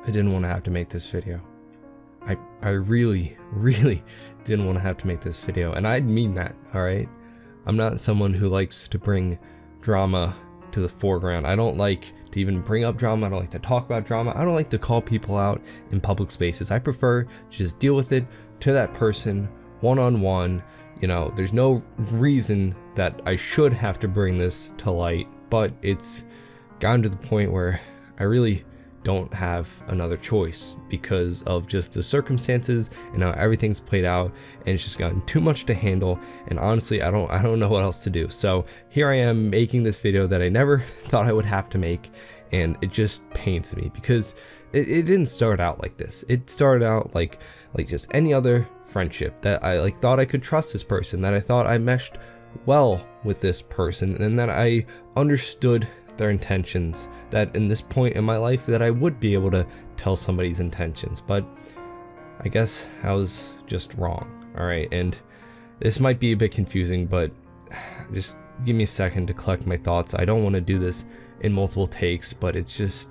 I didn't want to have to make this video. I really, really didn't want to have to make this video, and I mean that, alright? I'm not someone who likes to bring drama to the foreground. I don't like to even bring up drama. I don't like to talk about drama. I don't like to call people out in public spaces. I prefer to just deal with it to that person one-on-one. You know, there's no reason that I should have to bring this to light, but it's gotten to the point where I really don't have another choice because of just the circumstances and how everything's played out, and it's just gotten too much to handle, and honestly I don't know what else to do. So here I am making this video that I never thought I would have to make, and it just pains me because it didn't start out like this. It started out like just any other friendship that I thought I could trust this person, that I thought I meshed well with this person, and that I understood their intentions, that in this point in my life that I would be able to tell somebody's intentions. But I guess I was just wrong. Alright, and this might be a bit confusing, but just give me a second to collect my thoughts. I don't want to do this in multiple takes, but it's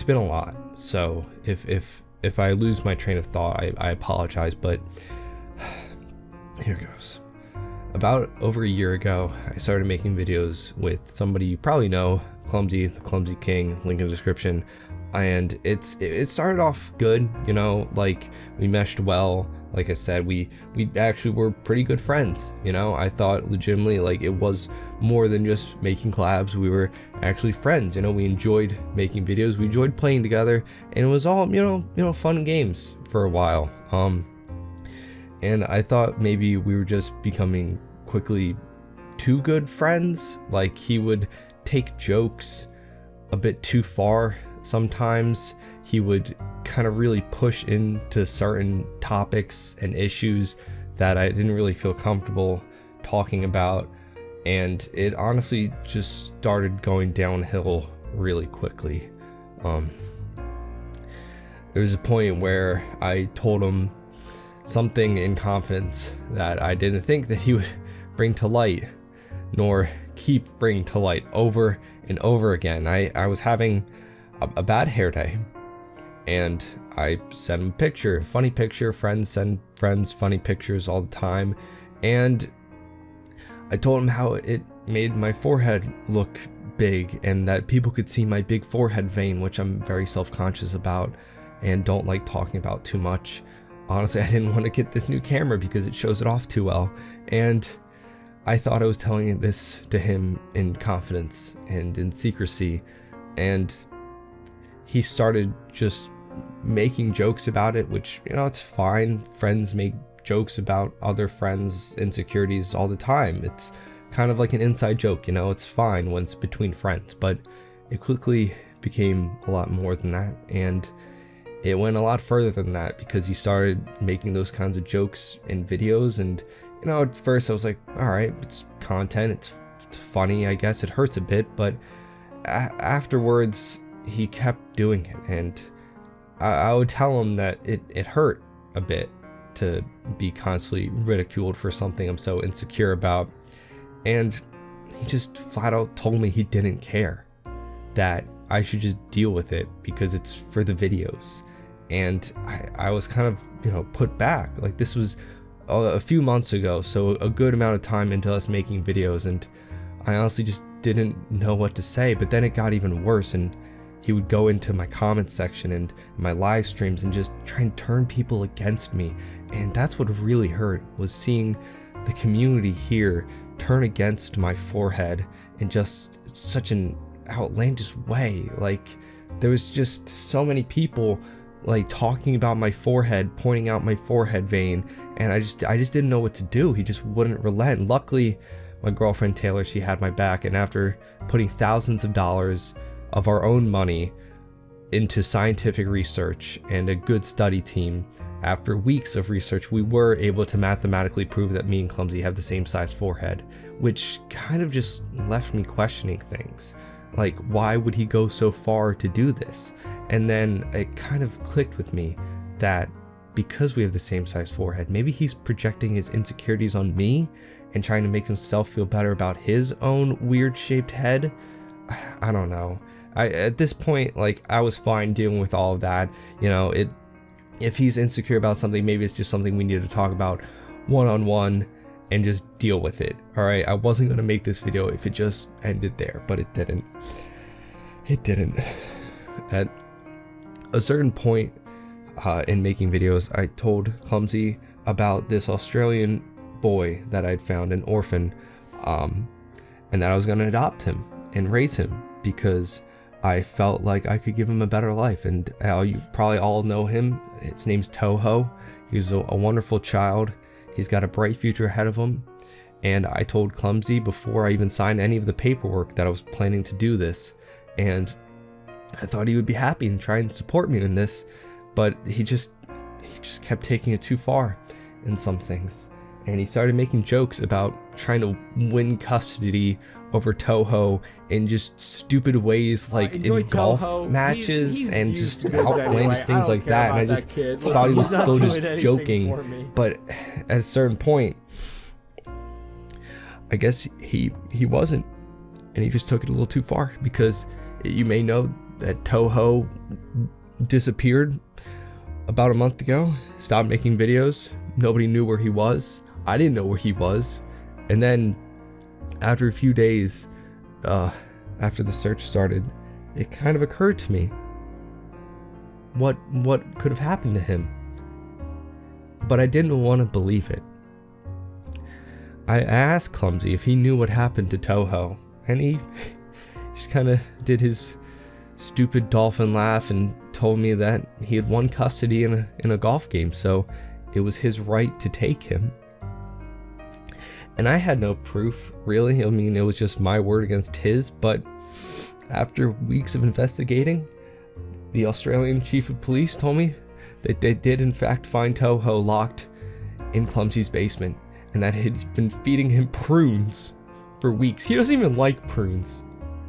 been a lot. So if I lose my train of thought, I apologize, but here goes. About over a year ago, I started making videos with somebody you probably know, Clumsy, the Clumsy King, link in the description, and it started off good, you know, like we meshed well. Like I said, we actually were pretty good friends, you know. I thought legitimately like it was more than just making collabs. We were actually friends, you know. We enjoyed making videos, we enjoyed playing together, and it was all, you know, fun games for a while. And I thought maybe we were just becoming quickly too good friends. Like he would take jokes a bit too far sometimes. He would kind of really push into certain topics and issues that I didn't really feel comfortable talking about, and it honestly just started going downhill really quickly. There was a point where I told him something in confidence that I didn't think that he would bring to light, nor keep bringing to light over and over again. I was having a bad hair day, and I sent him a picture, funny picture. Friends send friends funny pictures all the time, and I told him how it made my forehead look big and that people could see my big forehead vein, which I'm very self-conscious about and don't like talking about too much. Honestly, I didn't want to get this new camera because it shows it off too well, and I thought I was telling this to him in confidence and in secrecy, and he started just making jokes about it, which, you know, it's fine. Friends make jokes about other friends' insecurities all the time. It's kind of like an inside joke, you know, it's fine when it's between friends, but it quickly became a lot more than that, and it went a lot further than that because he started making those kinds of jokes in videos. And, you know, at first I was like, alright, it's content, it's funny, I guess. It hurts a bit, but afterwards he kept doing it, and I would tell him that it hurt a bit to be constantly ridiculed for something I'm so insecure about, and he just flat out told me he didn't care, that I should just deal with it because it's for the videos. And I was kind of, you know, put back. Like, this was a few months ago, so a good amount of time into us making videos, and I honestly just didn't know what to say. But then it got even worse, and he would go into my comments section and my live streams and just try and turn people against me. And that's what really hurt, was seeing the community here turn against my forehead in just such an outlandish way. Like, there was just so many people like talking about my forehead, pointing out my forehead vein, and I just didn't know what to do. He just wouldn't relent. Luckily, my girlfriend Taylor, she had my back, and after putting thousands of dollars of our own money into scientific research and a good study team, after weeks of research, we were able to mathematically prove that me and Clumsy have the same size forehead, which kind of just left me questioning things. Like, why would he go so far to do this? And then it kind of clicked with me that because we have the same size forehead, maybe he's projecting his insecurities on me and trying to make himself feel better about his own weird shaped head. I don't know. At this point, like, I was fine dealing with all of that. You know, if he's insecure about something, maybe it's just something we need to talk about one-on-one and just deal with it. All right, I wasn't gonna make this video if it just ended there, but it didn't. It didn't. At a certain point in making videos, I told Clumsy about this Australian boy that I'd found, an orphan, and that I was gonna adopt him and raise him because I felt like I could give him a better life. And you probably all know him. His name's Toho. He's a wonderful child. He's got a bright future ahead of him. And I told Clumsy before I even signed any of the paperwork that I was planning to do this. And I thought he would be happy and try and support me in this. But he just kept taking it too far in some things. And he started making jokes about trying to win custody over Toho in just stupid ways, like in golf matches he's and just kids outlandish anyway. things like that. And I just thought he was still just joking. But at a certain point, I guess he wasn't, and he just took it a little too far, because you may know that Toho disappeared about a month ago, stopped making videos. Nobody knew where he was. I didn't know where he was. And then after a few days, after the search started, it kind of occurred to me what could have happened to him. But I didn't want to believe it. I asked Clumsy if he knew what happened to Toho, and he just kind of did his stupid dolphin laugh and told me that he had won custody in a golf game, so it was his right to take him. And I had no proof, really. I mean, it was just my word against his. But after weeks of investigating, the Australian chief of police told me that they did in fact find Toho locked in Clumsy's basement, and that he'd been feeding him prunes for weeks. He doesn't even like prunes.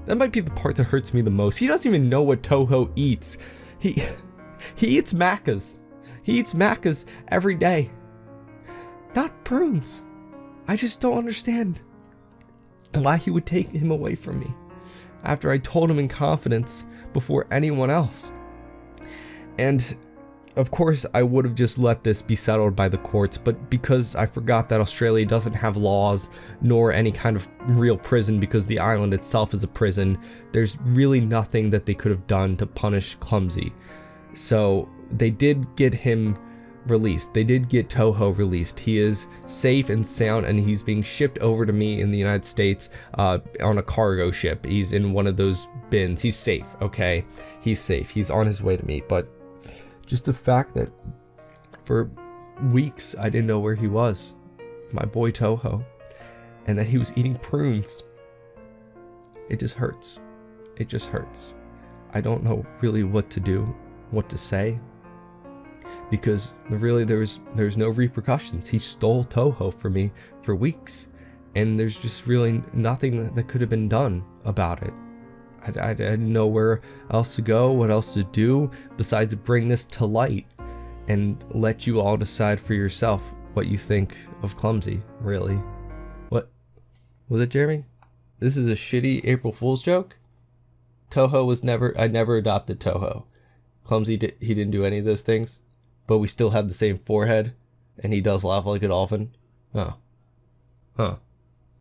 That might be the part that hurts me the most. He doesn't even know what Toho eats. He eats macas. He eats macas every day. Not prunes. I just don't understand why he would take him away from me after I told him in confidence before anyone else. And of course, I would have just let this be settled by the courts, but because I forgot that Australia doesn't have laws nor any kind of real prison, because the island itself is a prison, there's really nothing that they could have done to punish Clumsy. So they did get him released. They did get Toho released. He is safe and sound, and he's being shipped over to me in the United States on a cargo ship. He's in one of those bins. He's safe, okay? He's safe. He's on his way to me. But just the fact that for weeks I didn't know where he was, my boy Toho, and that he was eating prunes, it just hurts. It just hurts. I don't know really what to do, what to say, because really there's no repercussions. He stole Toho from me for weeks, and there's just really nothing that could have been done about it. I didn't know where else to go, what else to do besides bring this to light and let you all decide for yourself what you think of Clumsy, really. What was it, Jeremy? This is a shitty April Fool's joke? I never adopted Toho. Clumsy he didn't do any of those things, but we still have the same forehead, and he does laugh like a dolphin. Huh.